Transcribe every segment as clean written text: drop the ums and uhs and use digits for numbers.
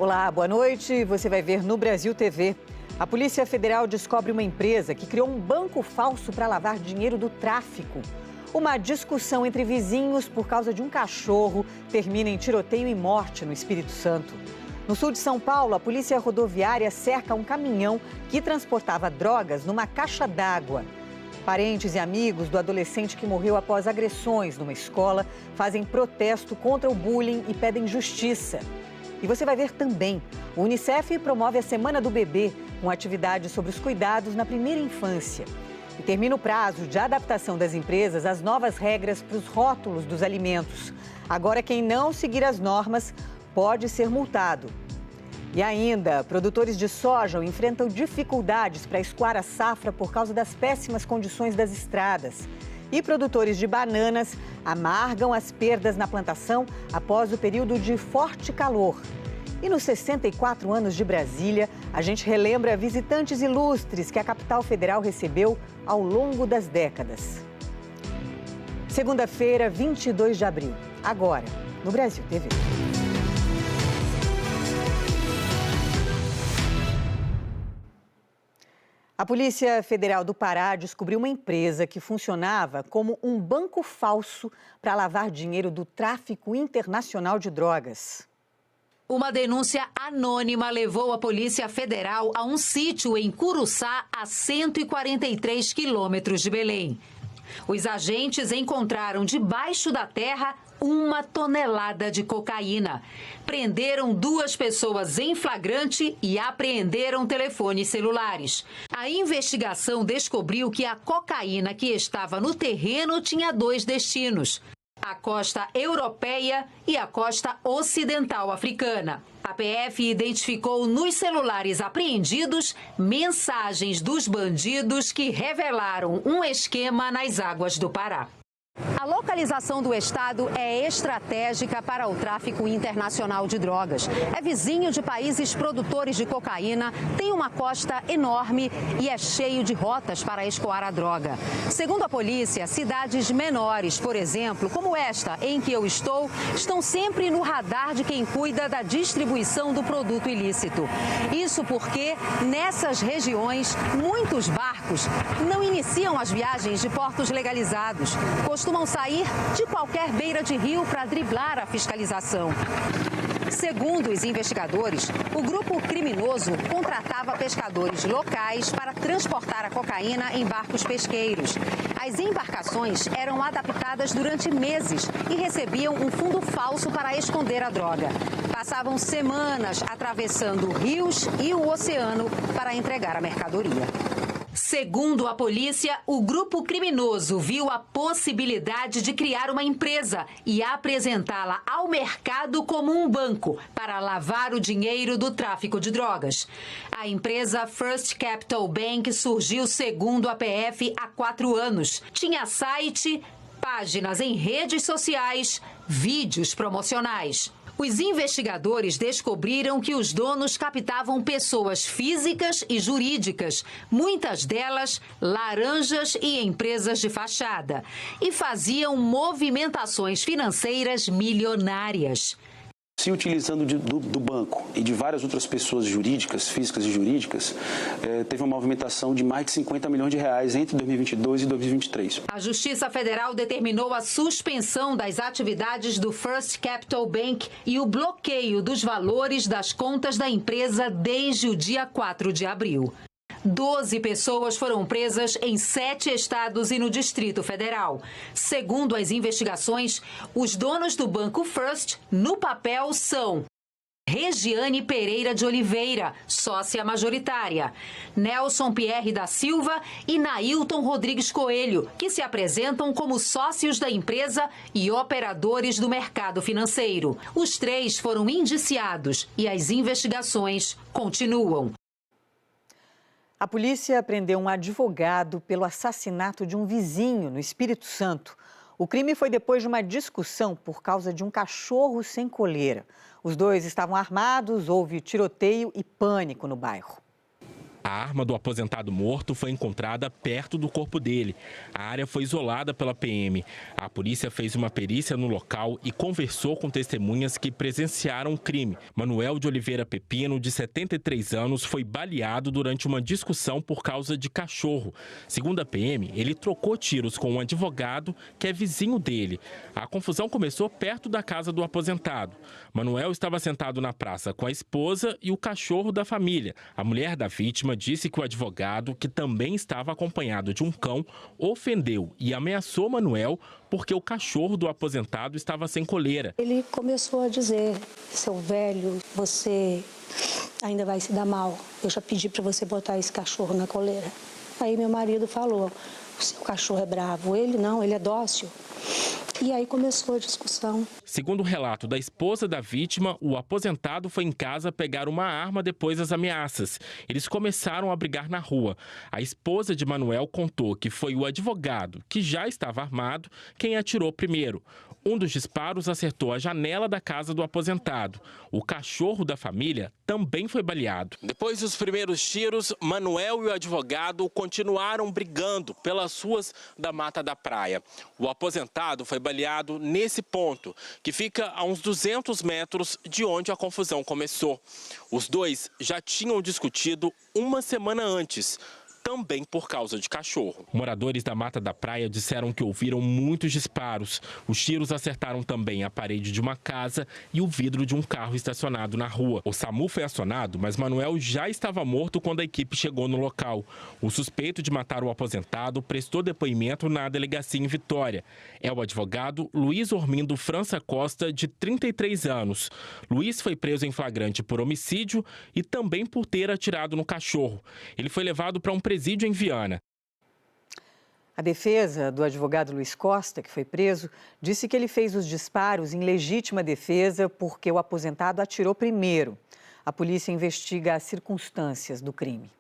Olá, boa noite. Você vai ver no Brasil TV. A Polícia Federal descobre uma empresa que criou um banco falso para lavar dinheiro do tráfico. Uma discussão entre vizinhos por causa de um cachorro termina em tiroteio e morte no Espírito Santo. No sul de São Paulo, a Polícia Rodoviária cerca um caminhão que transportava drogas numa caixa d'água. Parentes e amigos do adolescente que morreu após agressões numa escola fazem protesto contra o bullying e pedem justiça. E você vai ver também, o Unicef promove a Semana do Bebê, com atividades sobre os cuidados na primeira infância. E termina o prazo de adaptação das empresas às novas regras para os rótulos dos alimentos. Agora, quem não seguir as normas pode ser multado. E ainda, produtores de soja enfrentam dificuldades para escoar a safra por causa das péssimas condições das estradas. E produtores de bananas amargam as perdas na plantação após o período de forte calor. E nos 64 anos de Brasília, a gente relembra visitantes ilustres que a capital federal recebeu ao longo das décadas. Segunda-feira, 22 de abril. Agora, no Brasil TV. A Polícia Federal do Pará descobriu uma empresa que funcionava como um banco falso para lavar dinheiro do tráfico internacional de drogas. Uma denúncia anônima levou a Polícia Federal a um sítio em Curuçá, a 143 quilômetros de Belém. Os agentes encontraram debaixo da terra 1 tonelada de cocaína. Prenderam 2 pessoas em flagrante e apreenderam telefones celulares. A investigação descobriu que a cocaína que estava no terreno tinha 2 destinos: a costa europeia e a costa ocidental africana. A PF identificou nos celulares apreendidos mensagens dos bandidos que revelaram um esquema nas águas do Pará. A localização do estado é estratégica para o tráfico internacional de drogas. É vizinho de países produtores de cocaína, tem uma costa enorme e é cheio de rotas para escoar a droga. Segundo a polícia, cidades menores, por exemplo, como esta em que eu estou, estão sempre no radar de quem cuida da distribuição do produto ilícito. Isso porque, nessas regiões, muitos barcos não iniciam as viagens de portos legalizados. Costumam sair de qualquer beira de rio para driblar a fiscalização. Segundo os investigadores, o grupo criminoso contratava pescadores locais para transportar a cocaína em barcos pesqueiros. As embarcações eram adaptadas durante meses e recebiam um fundo falso para esconder a droga. Passavam semanas atravessando rios e o oceano para entregar a mercadoria. Segundo a polícia, o grupo criminoso viu a possibilidade de criar uma empresa e apresentá-la ao mercado como um banco para lavar o dinheiro do tráfico de drogas. A empresa First Capital Bank surgiu, segundo a PF, há 4 anos. Tinha site, páginas em redes sociais, vídeos promocionais. Os investigadores descobriram que os donos captavam pessoas físicas e jurídicas, muitas delas laranjas e empresas de fachada, e faziam movimentações financeiras milionárias. Se utilizando do banco e de várias outras pessoas jurídicas, físicas e jurídicas, teve uma movimentação de mais de 50 milhões de reais entre 2022 e 2023. A Justiça Federal determinou a suspensão das atividades do First Capital Bank e o bloqueio dos valores das contas da empresa desde o dia 4 de abril. 12 pessoas foram presas em 7 estados e no Distrito Federal. Segundo as investigações, os donos do Banco First, no papel, são Regiane Pereira de Oliveira, sócia majoritária, Nelson Pierre da Silva e Nailton Rodrigues Coelho, que se apresentam como sócios da empresa e operadores do mercado financeiro. Os 3 foram indiciados e as investigações continuam. A polícia prendeu um advogado pelo assassinato de um vizinho no Espírito Santo. O crime foi depois de uma discussão por causa de um cachorro sem coleira. Os 2 estavam armados, houve tiroteio e pânico no bairro. A arma do aposentado morto foi encontrada perto do corpo dele. A área foi isolada pela PM. A polícia fez uma perícia no local e conversou com testemunhas que presenciaram o crime. Manuel de Oliveira Pepino, de 73 anos, foi baleado durante uma discussão por causa de cachorro. Segundo a PM, ele trocou tiros com um advogado que é vizinho dele. A confusão começou perto da casa do aposentado. Manuel estava sentado na praça com a esposa e o cachorro da família. A mulher da vítima disse que o advogado, que também estava acompanhado de um cão, ofendeu e ameaçou Manuel porque o cachorro do aposentado estava sem coleira. Ele começou a dizer: seu velho, você ainda vai se dar mal. Eu já pedi para você botar esse cachorro na coleira. Aí meu marido falou: o seu cachorro é bravo. Ele não, ele é dócil. E aí começou a discussão. Segundo o relato da esposa da vítima, o aposentado foi em casa pegar uma arma depois das ameaças. Eles começaram a brigar na rua. A esposa de Manuel contou que foi o advogado, que já estava armado, quem atirou primeiro. Um dos disparos acertou a janela da casa do aposentado. O cachorro da família também foi baleado. Depois dos primeiros tiros, Manuel e o advogado continuaram brigando pelas ruas da Mata da Praia. O aposentado foi baleado nesse ponto, que fica a uns 200 metros de onde a confusão começou. Os dois já tinham discutido uma semana antes, também por causa de cachorro. Moradores da Mata da Praia disseram que ouviram muitos disparos. Os tiros acertaram também a parede de uma casa e o vidro de um carro estacionado na rua. O SAMU foi acionado, mas Manuel já estava morto quando a equipe chegou no local. O suspeito de matar o aposentado prestou depoimento na delegacia em Vitória. É o advogado Luiz Ormindo França Costa, de 33 anos. Luiz foi preso em flagrante por homicídio e também por ter atirado no cachorro. Ele foi levado para um presídio em Viana. A defesa do advogado Luiz Costa, que foi preso, disse que ele fez os disparos em legítima defesa porque o aposentado atirou primeiro. A polícia investiga as circunstâncias do crime.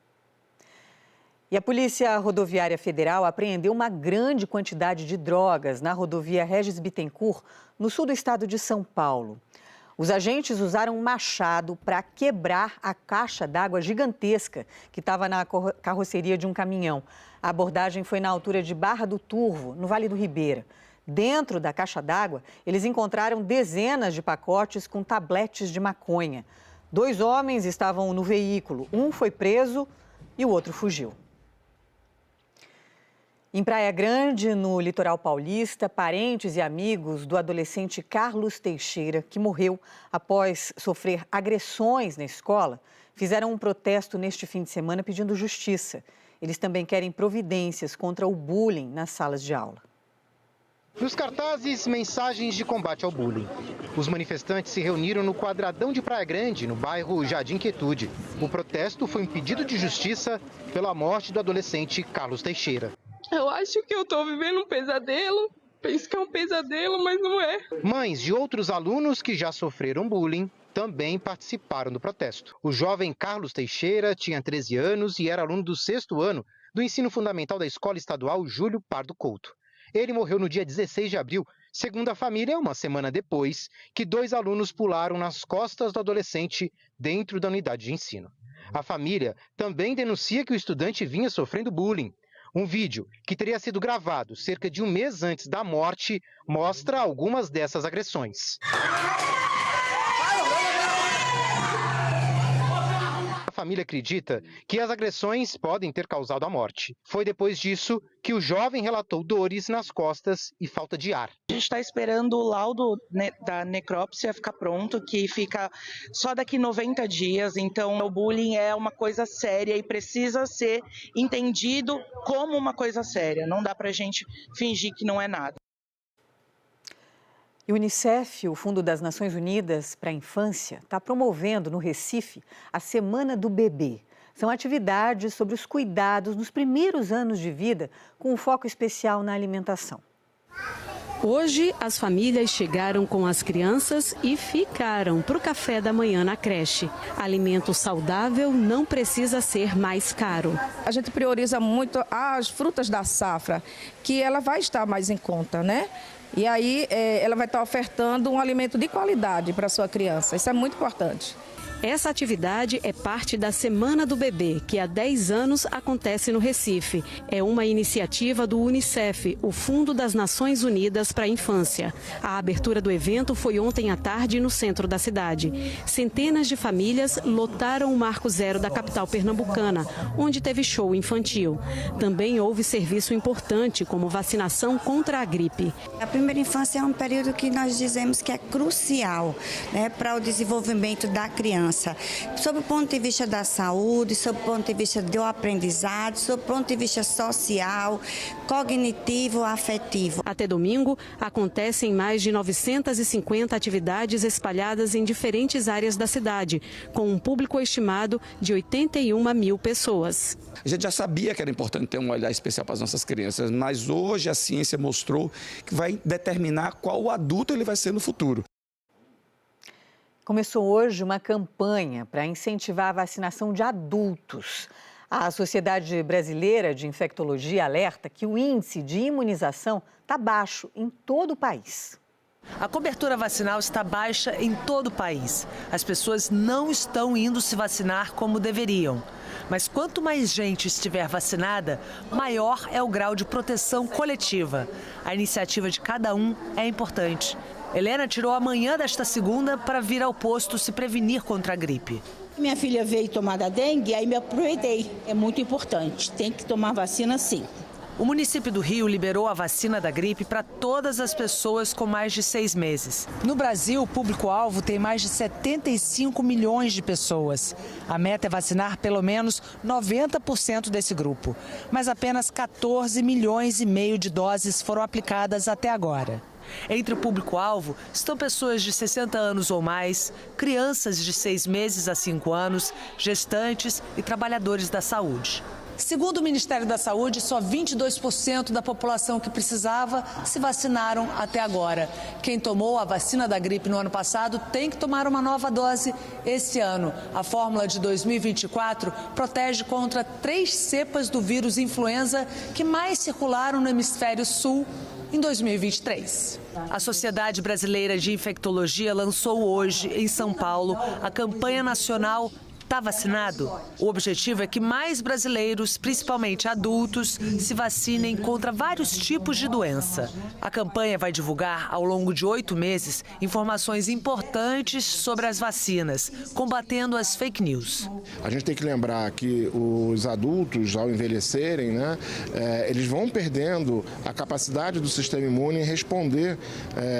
E a Polícia Rodoviária Federal apreendeu uma grande quantidade de drogas na rodovia Regis Bittencourt, no sul do estado de São Paulo. Os agentes usaram um machado para quebrar a caixa d'água gigantesca que estava na carroceria de um caminhão. A abordagem foi na altura de Barra do Turvo, no Vale do Ribeira. Dentro da caixa d'água, eles encontraram dezenas de pacotes com tabletes de maconha. 2 homens estavam no veículo. Um foi preso e o outro fugiu. Em Praia Grande, no litoral paulista, parentes e amigos do adolescente Carlos Teixeira, que morreu após sofrer agressões na escola, fizeram um protesto neste fim de semana pedindo justiça. Eles também querem providências contra o bullying nas salas de aula. Nos cartazes, mensagens de combate ao bullying. Os manifestantes se reuniram no Quadradão de Praia Grande, no bairro Jardim Quietude. O protesto foi um pedido de justiça pela morte do adolescente Carlos Teixeira. Eu acho que eu estou vivendo um pesadelo. Penso que é um pesadelo, mas não é. Mães de outros alunos que já sofreram bullying também participaram do protesto. O jovem Carlos Teixeira tinha 13 anos e era aluno do 6º ano do ensino fundamental da Escola Estadual Júlio Pardo Couto. Ele morreu no dia 16 de abril, segundo a família, uma semana depois que 2 alunos pularam nas costas do adolescente dentro da unidade de ensino. A família também denuncia que o estudante vinha sofrendo bullying. Um vídeo que teria sido gravado cerca de um mês antes da morte mostra algumas dessas agressões. A família acredita que as agressões podem ter causado a morte. Foi depois disso que o jovem relatou dores nas costas e falta de ar. A gente está esperando o laudo da necrópsia ficar pronto, que fica só daqui 90 dias. Então, o bullying é uma coisa séria e precisa ser entendido como uma coisa séria. Não dá para a gente fingir que não é nada. E o Unicef, o Fundo das Nações Unidas para a Infância, está promovendo no Recife a Semana do Bebê. São atividades sobre os cuidados nos primeiros anos de vida, com um foco especial na alimentação. Hoje, as famílias chegaram com as crianças e ficaram para o café da manhã na creche. Alimento saudável não precisa ser mais caro. A gente prioriza muito as frutas da safra, que ela vai estar mais em conta, né? E aí ela vai estar ofertando um alimento de qualidade para a sua criança. Isso é muito importante. Essa atividade é parte da Semana do Bebê, que há 10 anos acontece no Recife. É uma iniciativa do Unicef, o Fundo das Nações Unidas para a Infância. A abertura do evento foi ontem à tarde no centro da cidade. Centenas de famílias lotaram o Marco Zero da capital pernambucana, onde teve show infantil. Também houve serviço importante, como vacinação contra a gripe. A primeira infância é um período que nós dizemos que é crucial, né, para o desenvolvimento da criança. Sob o ponto de vista da saúde, sob o ponto de vista do aprendizado, sob o ponto de vista social, cognitivo, afetivo. Até domingo, acontecem mais de 950 atividades espalhadas em diferentes áreas da cidade, com um público estimado de 81 mil pessoas. A gente já sabia que era importante ter um olhar especial para as nossas crianças, mas hoje a ciência mostrou que vai determinar qual adulto ele vai ser no futuro. Começou hoje uma campanha para incentivar a vacinação de adultos. A Sociedade Brasileira de Infectologia alerta que o índice de imunização está baixo em todo o país. A cobertura vacinal está baixa em todo o país. As pessoas não estão indo se vacinar como deveriam. Mas quanto mais gente estiver vacinada, maior é o grau de proteção coletiva. A iniciativa de cada um é importante. Helena tirou a manhã desta segunda para vir ao posto se prevenir contra a gripe. Minha filha veio tomar da dengue, aí me aproveitei. É muito importante, tem que tomar vacina sim. O município do Rio liberou a vacina da gripe para todas as pessoas com mais de 6 meses. No Brasil, o público-alvo tem mais de 75 milhões de pessoas. A meta é vacinar pelo menos 90% desse grupo. Mas apenas 14 milhões e meio de doses foram aplicadas até agora. Entre o público-alvo estão pessoas de 60 anos ou mais, crianças de 6 meses a 5 anos, gestantes e trabalhadores da saúde. Segundo o Ministério da Saúde, só 22% da população que precisava se vacinaram até agora. Quem tomou a vacina da gripe no ano passado tem que tomar uma nova dose esse ano. A fórmula de 2024 protege contra 3 cepas do vírus influenza que mais circularam no hemisfério sul em 2023. A Sociedade Brasileira de Infectologia lançou hoje, em São Paulo, a campanha nacional Tá Vacinado? O objetivo é que mais brasileiros, principalmente adultos, se vacinem contra vários tipos de doença. A campanha vai divulgar, ao longo de 8 meses, informações importantes sobre as vacinas, combatendo as fake news. A gente tem que lembrar que os adultos, ao envelhecerem, eles vão perdendo a capacidade do sistema imune em responder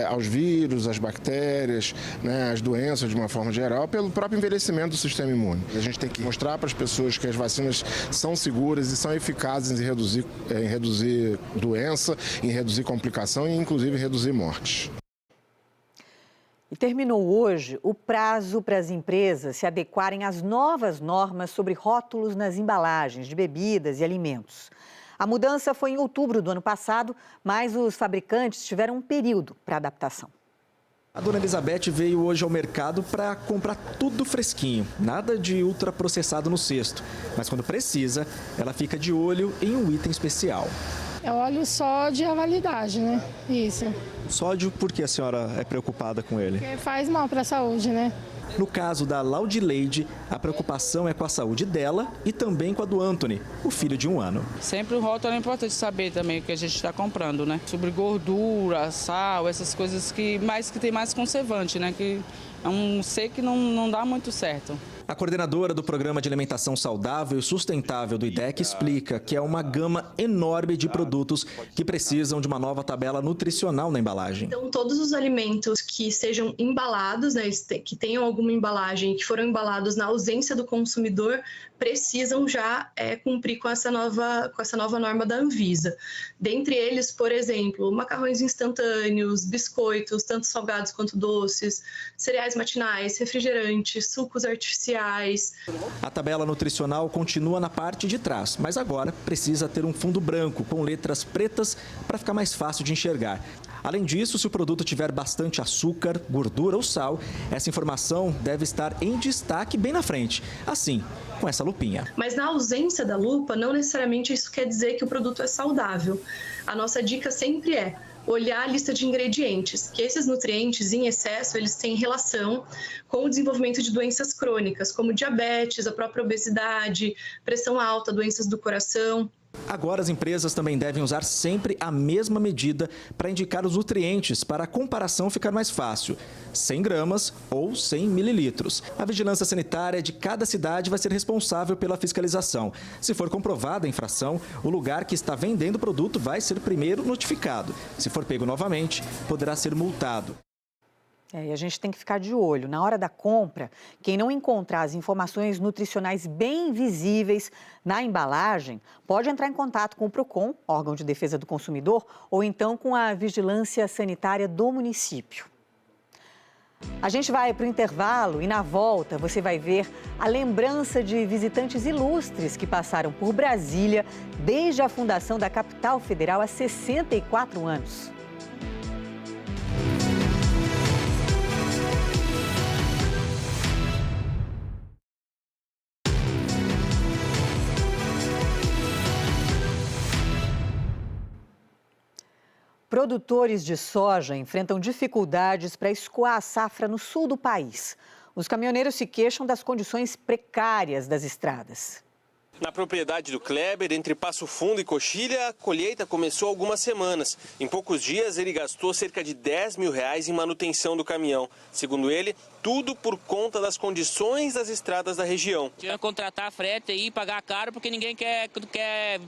aos vírus, às bactérias, às doenças de uma forma geral, pelo próprio envelhecimento do sistema imune. A gente tem que mostrar para as pessoas que as vacinas são seguras e são eficazes em reduzir doença, em reduzir complicação e, inclusive, reduzir mortes. E terminou hoje o prazo para as empresas se adequarem às novas normas sobre rótulos nas embalagens de bebidas e alimentos. A mudança foi em outubro do ano passado, mas os fabricantes tiveram um período para adaptação. A dona Elizabeth veio hoje ao mercado para comprar tudo fresquinho, nada de ultraprocessado no cesto. Mas quando precisa, ela fica de olho em um item especial. Eu olho sódio e a validade, né? Isso. Sódio, por que a senhora é preocupada com ele? Porque faz mal para a saúde, né? No caso da Laudileide, a preocupação é com a saúde dela e também com a do Anthony, o filho de 1 ano. Sempre o rótulo é importante saber também o que a gente está comprando, né? Sobre gordura, sal, essas coisas que tem mais conservante, né? Que é um sei que não dá muito certo. A coordenadora do Programa de Alimentação Saudável e Sustentável do IDEC explica que é uma gama enorme de produtos que precisam de uma nova tabela nutricional na embalagem. Então, todos os alimentos que sejam embalados, né, que tenham alguma embalagem, que foram embalados na ausência do consumidor, precisam já cumprir com essa nova norma da Anvisa. Dentre eles, por exemplo, macarrões instantâneos, biscoitos, tanto salgados quanto doces, cereais matinais, refrigerantes, sucos artificiais. A tabela nutricional continua na parte de trás, mas agora precisa ter um fundo branco com letras pretas para ficar mais fácil de enxergar. Além disso, se o produto tiver bastante açúcar, gordura ou sal, essa informação deve estar em destaque bem na frente, assim, com essa lupinha. Mas na ausência da lupa, não necessariamente isso quer dizer que o produto é saudável. A nossa dica sempre é: olhar a lista de ingredientes, que esses nutrientes em excesso, eles têm relação com o desenvolvimento de doenças crônicas, como diabetes, a própria obesidade, pressão alta, doenças do coração. Agora, as empresas também devem usar sempre a mesma medida para indicar os nutrientes, para a comparação ficar mais fácil, 100 gramas ou 100 mililitros. A vigilância sanitária de cada cidade vai ser responsável pela fiscalização. Se for comprovada a infração, o lugar que está vendendo o produto vai ser primeiro notificado. Se for pego novamente, poderá ser multado. E a gente tem que ficar de olho. Na hora da compra, quem não encontrar as informações nutricionais bem visíveis na embalagem, pode entrar em contato com o PROCON, órgão de defesa do consumidor, ou então com a vigilância sanitária do município. A gente vai para o intervalo e na volta você vai ver a lembrança de visitantes ilustres que passaram por Brasília desde a fundação da capital federal há 64 anos. Produtores de soja enfrentam dificuldades para escoar a safra no sul do país. Os caminhoneiros se queixam das condições precárias das estradas. Na propriedade do Kleber, entre Passo Fundo e Coxilha, a colheita começou há algumas semanas. Em poucos dias, ele gastou cerca de R$10 mil em manutenção do caminhão. Segundo ele, tudo por conta das condições das estradas da região. Tinha que contratar frete e pagar caro porque ninguém quer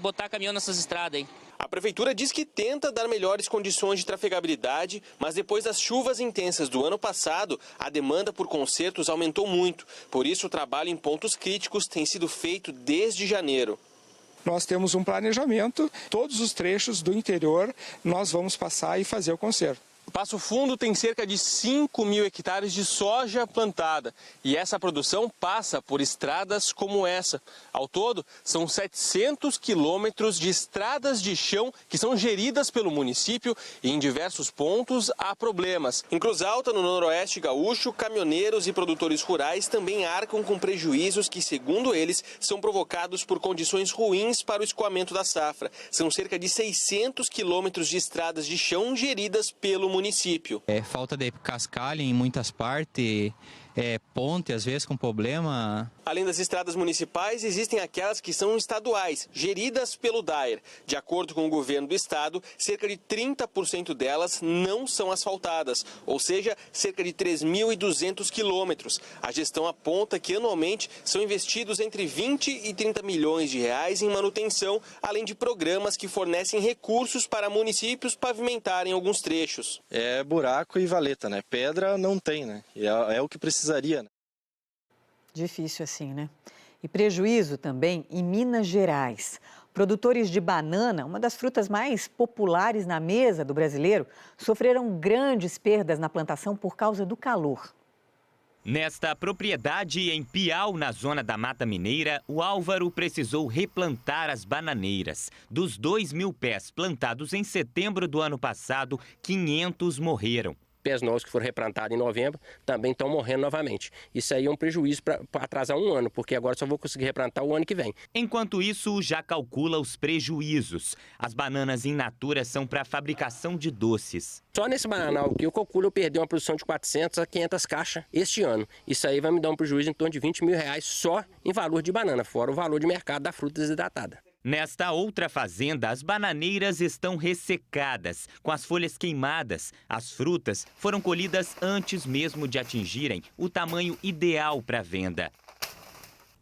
botar caminhão nessas estradas aí. A prefeitura diz que tenta dar melhores condições de trafegabilidade, mas depois das chuvas intensas do ano passado, a demanda por consertos aumentou muito. Por isso, o trabalho em pontos críticos tem sido feito desde janeiro. Nós temos um planejamento, todos os trechos do interior nós vamos passar e fazer o conserto. Passo Fundo tem cerca de 5 mil hectares de soja plantada e essa produção passa por estradas como essa. Ao todo, são 700 quilômetros de estradas de chão que são geridas pelo município e em diversos pontos há problemas. Em Cruz Alta, no noroeste gaúcho, caminhoneiros e produtores rurais também arcam com prejuízos que, segundo eles, são provocados por condições ruins para o escoamento da safra. São cerca de 600 quilômetros de estradas de chão geridas pelo município. Falta de cascalho em muitas partes, ponte às vezes com problema. Além das estradas municipais, existem aquelas que são estaduais, geridas pelo DAER. De acordo com o governo do estado, cerca de 30% delas não são asfaltadas, ou seja, cerca de 3.200 quilômetros. A gestão aponta que anualmente são investidos entre 20 e 30 milhões de reais em manutenção, além de programas que fornecem recursos para municípios pavimentarem alguns trechos. É buraco e valeta, né? Pedra não tem, né? É o que precisaria, né? Difícil assim, né? E prejuízo também em Minas Gerais. Produtores de banana, uma das frutas mais populares na mesa do brasileiro, sofreram grandes perdas na plantação por causa do calor. Nesta propriedade em Piau, na zona da Mata Mineira, o Álvaro precisou replantar as bananeiras. Dos 2.000 pés plantados em setembro do ano passado, 500 morreram. Pés novos que foram replantados em novembro também estão morrendo novamente. Isso aí é um prejuízo para atrasar um ano, porque agora só vou conseguir replantar o ano que vem. Enquanto isso, já calcula os prejuízos. As bananas in natura são para fabricação de doces. Só nesse bananal aqui, eu calculo eu perder uma produção de 400 a 500 caixas este ano. Isso aí vai me dar um prejuízo em torno de R$20 mil só em valor de banana, fora o valor de mercado da fruta desidratada. Nesta outra fazenda, as bananeiras estão ressecadas, com as folhas queimadas. As frutas foram colhidas antes mesmo de atingirem o tamanho ideal para venda.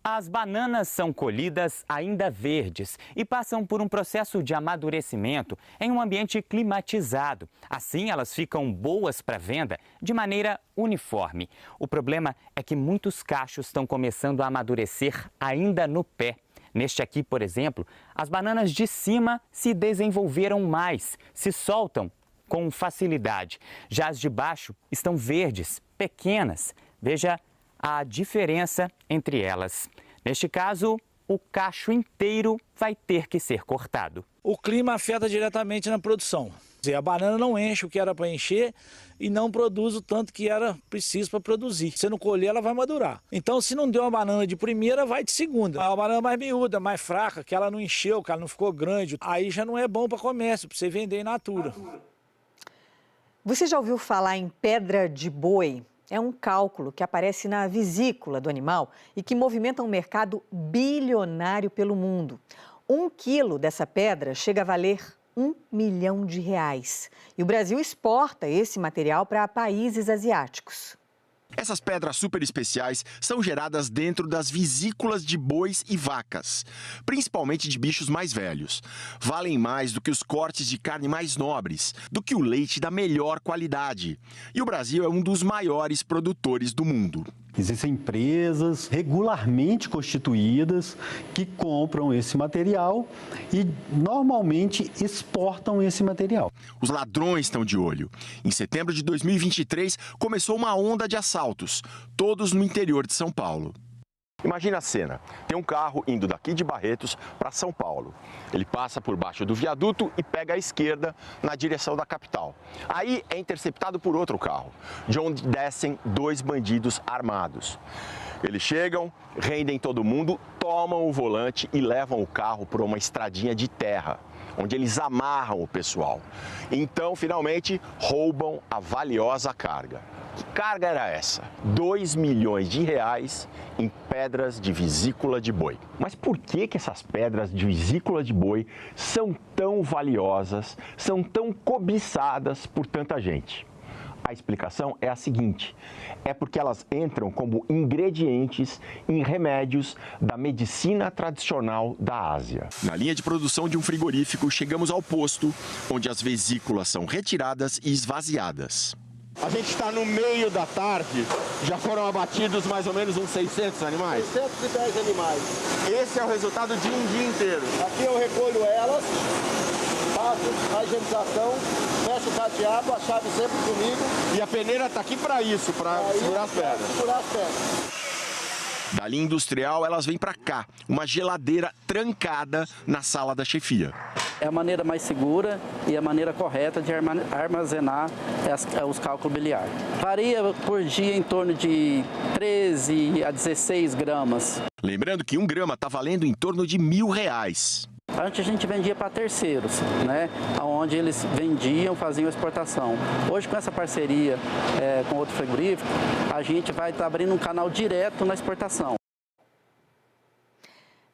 As bananas são colhidas ainda verdes e passam por um processo de amadurecimento em um ambiente climatizado. Assim, elas ficam boas para venda de maneira uniforme. O problema é que muitos cachos estão começando a amadurecer ainda no pé. Neste aqui, por exemplo, as bananas de cima se desenvolveram mais, se soltam com facilidade. Já as de baixo estão verdes, pequenas. Veja a diferença entre elas. Neste caso, o cacho inteiro vai ter que ser cortado. O clima afeta diretamente na produção. A banana não enche o que era para encher e não produz o tanto que era preciso para produzir. Se não colher, ela vai madurar. Então, se não deu uma banana de primeira, vai de segunda. A banana mais miúda, mais fraca, que ela não encheu, que ela não ficou grande, aí já não é bom para comércio, para você vender in natura. Você já ouviu falar em pedra de boi? É um cálculo que aparece na vesícula do animal e que movimenta um mercado bilionário pelo mundo. 1 quilo dessa pedra chega a valer R$1 milhão. E o Brasil exporta esse material para países asiáticos. Essas pedras super especiais são geradas dentro das vesículas de bois e vacas, principalmente de bichos mais velhos. Valem mais do que os cortes de carne mais nobres, do que o leite da melhor qualidade. E o Brasil é um dos maiores produtores do mundo. Existem empresas regularmente constituídas que compram esse material e normalmente exportam esse material. Os ladrões estão de olho. Em setembro de 2023, começou uma onda de assaltos, todos no interior de São Paulo. Imagina a cena, tem um carro indo daqui de Barretos para São Paulo. Ele passa por baixo do viaduto e pega a esquerda na direção da capital. Aí é interceptado por outro carro, de onde descem 2 bandidos armados. Eles chegam, rendem todo mundo, tomam o volante e levam o carro por uma estradinha de terra, onde eles amarram o pessoal. Então, finalmente, roubam a valiosa carga. Que carga era essa? R$2 milhões em pedras de vesícula de boi. Mas por que essas pedras de vesícula de boi são tão valiosas, são tão cobiçadas por tanta gente? A explicação é a seguinte: é porque elas entram como ingredientes em remédios da medicina tradicional da Ásia. Na linha de produção de um frigorífico, chegamos ao posto, onde as vesículas são retiradas e esvaziadas. A gente está no meio da tarde, já foram abatidos mais ou menos uns 600 animais? 610 animais. Esse é o resultado de um dia inteiro. Aqui eu recolho elas, faço a higienização, fecho o cadeado, a chave sempre comigo. E a peneira está aqui para isso, para segurar as pedras. Segurar as pedras. Da linha industrial, elas vêm para cá, uma geladeira trancada na sala da chefia. É a maneira mais segura e a maneira correta de armazenar os cálculos biliares. Varia por dia em torno de 13 a 16 gramas. Lembrando que 1 grama está valendo em torno de R$1.000. Antes a gente vendia para terceiros, né? Onde eles vendiam, faziam a exportação. Hoje, com essa parceria com outro frigorífico, a gente vai estar abrindo um canal direto na exportação.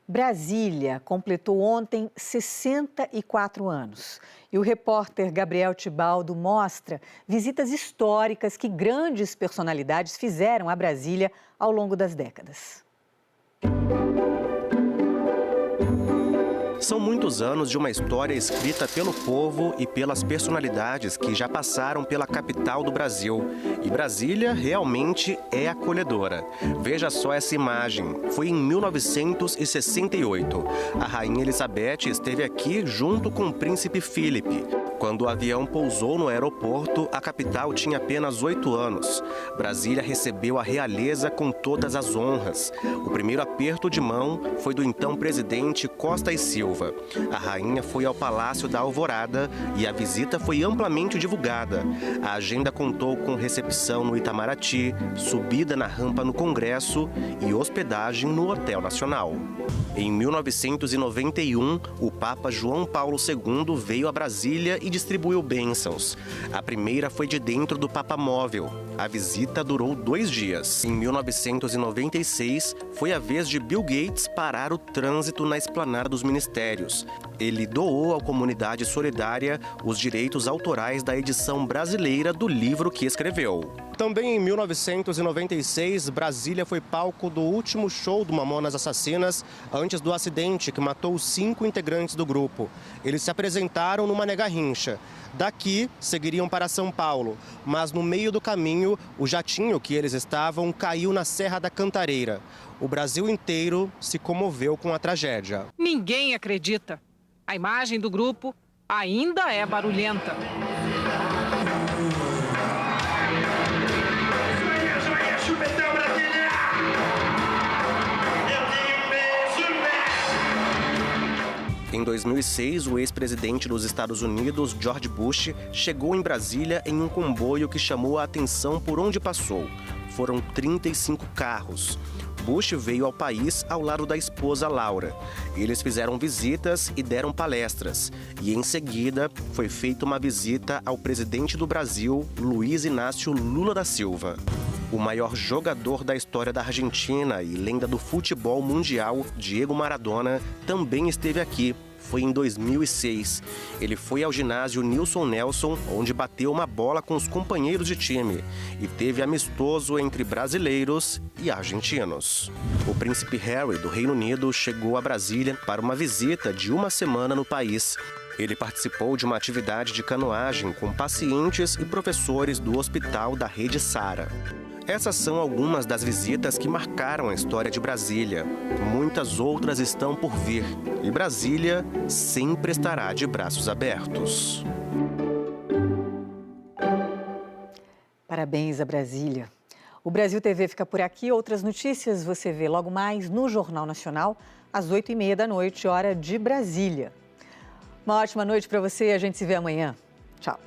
Brasília completou ontem 64 anos. E o repórter Gabriel Tibaldo mostra visitas históricas que grandes personalidades fizeram a Brasília ao longo das décadas. São muitos anos de uma história escrita pelo povo e pelas personalidades que já passaram pela capital do Brasil. E Brasília realmente é acolhedora. Veja só essa imagem. Foi em 1968. A Rainha Elizabeth esteve aqui junto com o Príncipe Philip. Quando o avião pousou no aeroporto, a capital tinha apenas 8 anos. Brasília recebeu a realeza com todas as honras. O primeiro aperto de mão foi do então presidente Costa e Silva. A rainha foi ao Palácio da Alvorada e a visita foi amplamente divulgada. A agenda contou com recepção no Itamaraty, subida na rampa no Congresso e hospedagem no Hotel Nacional. Em 1991, o Papa João Paulo II veio a Brasília e distribuiu bênçãos. A primeira foi de dentro do Papa Móvel. A visita durou 2 dias. Em 1996, foi a vez de Bill Gates parar o trânsito na esplanada dos ministérios. Ele doou à comunidade solidária os direitos autorais da edição brasileira do livro que escreveu. Também em 1996, Brasília foi palco do último show do Mamonas Assassinas antes do acidente que matou 5 integrantes do grupo. Eles se apresentaram no Mané Garrincha. Daqui, seguiriam para São Paulo, mas no meio do caminho, o jatinho que eles estavam caiu na Serra da Cantareira. O Brasil inteiro se comoveu com a tragédia. Ninguém acredita. A imagem do grupo ainda é barulhenta. Em 2006, o ex-presidente dos Estados Unidos, George Bush, chegou em Brasília em um comboio que chamou a atenção por onde passou. foram 35 carros. Bush veio ao país ao lado da esposa Laura. Eles fizeram visitas e deram palestras. E em seguida foi feita uma visita ao presidente do Brasil, Luiz Inácio Lula da Silva. O maior jogador da história da Argentina e lenda do futebol mundial, Diego Maradona, também esteve aqui. Foi em 2006. Ele foi ao ginásio Nilson Nelson, onde bateu uma bola com os companheiros de time e teve amistoso entre brasileiros e argentinos. O príncipe Harry, do Reino Unido, chegou a Brasília para uma visita de uma semana no país. Ele participou de uma atividade de canoagem com pacientes e professores do hospital da Rede Sara. Essas são algumas das visitas que marcaram a história de Brasília. Muitas outras estão por vir. E Brasília sempre estará de braços abertos. Parabéns a Brasília. O Brasil TV fica por aqui. Outras notícias você vê logo mais no Jornal Nacional, às 8h30 da noite, hora de Brasília. Uma ótima noite para você e a gente se vê amanhã. Tchau.